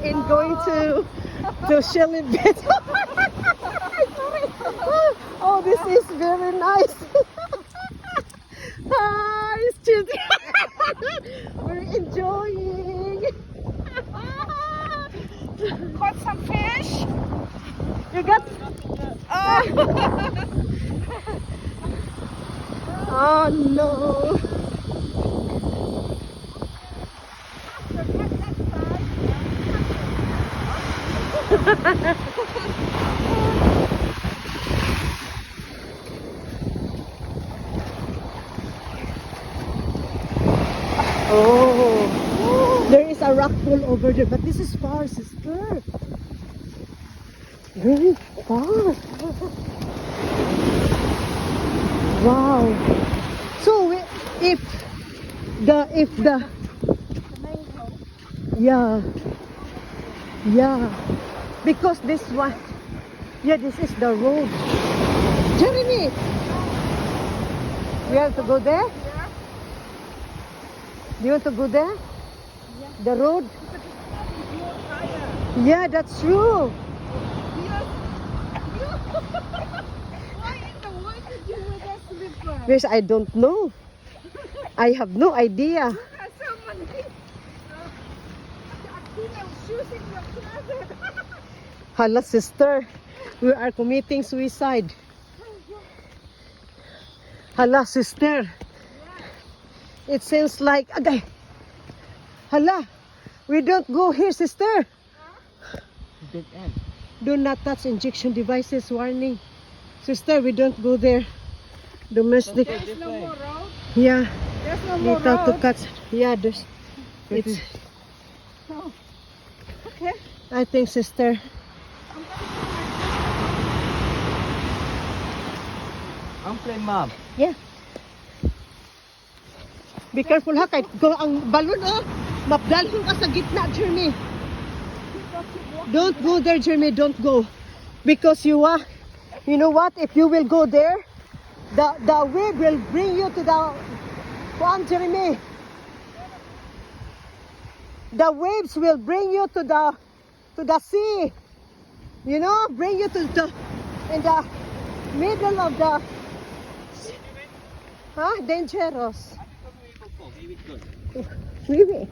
in going to Shelly Beach. Oh, this is very nice. Hi, children. We're enjoying. Caught some fish. You got? Oh no. Oh, there is a rock pool over there, but this is far, sister. Very far. Wow. So if the yeah, because this one, yeah, this is the road. Jeremy, we have to go there. Do you want to go there? Yeah. The road? Higher. Yeah, that's true. Why in the world did you wear that slipper? Yes, I don't know. I have no idea. Look at someone. I've seen your shoes in your closet. Hala, sister, we are committing suicide. Hala, sister. It seems like, agay. Hala, we don't go here, sister. Dead end. Do not touch injection devices, warning. Sister, we don't go there. Domestic. There's no more road. Yeah, There's no more little to road. cut. Yeah, there's. It's. Oh. Okay. I think, sister. I'm playing mom. Yeah. Be careful ha, kahit go ang balon oh. Mapdalhon ka sa gitna, Jeremy. Don't go there, Jeremy. Don't go. Because you know what? If you will go there, the wave will bring you to the Jeremy. The waves will bring you to the sea. You know, bring you to in the middle of the dangerous. Really?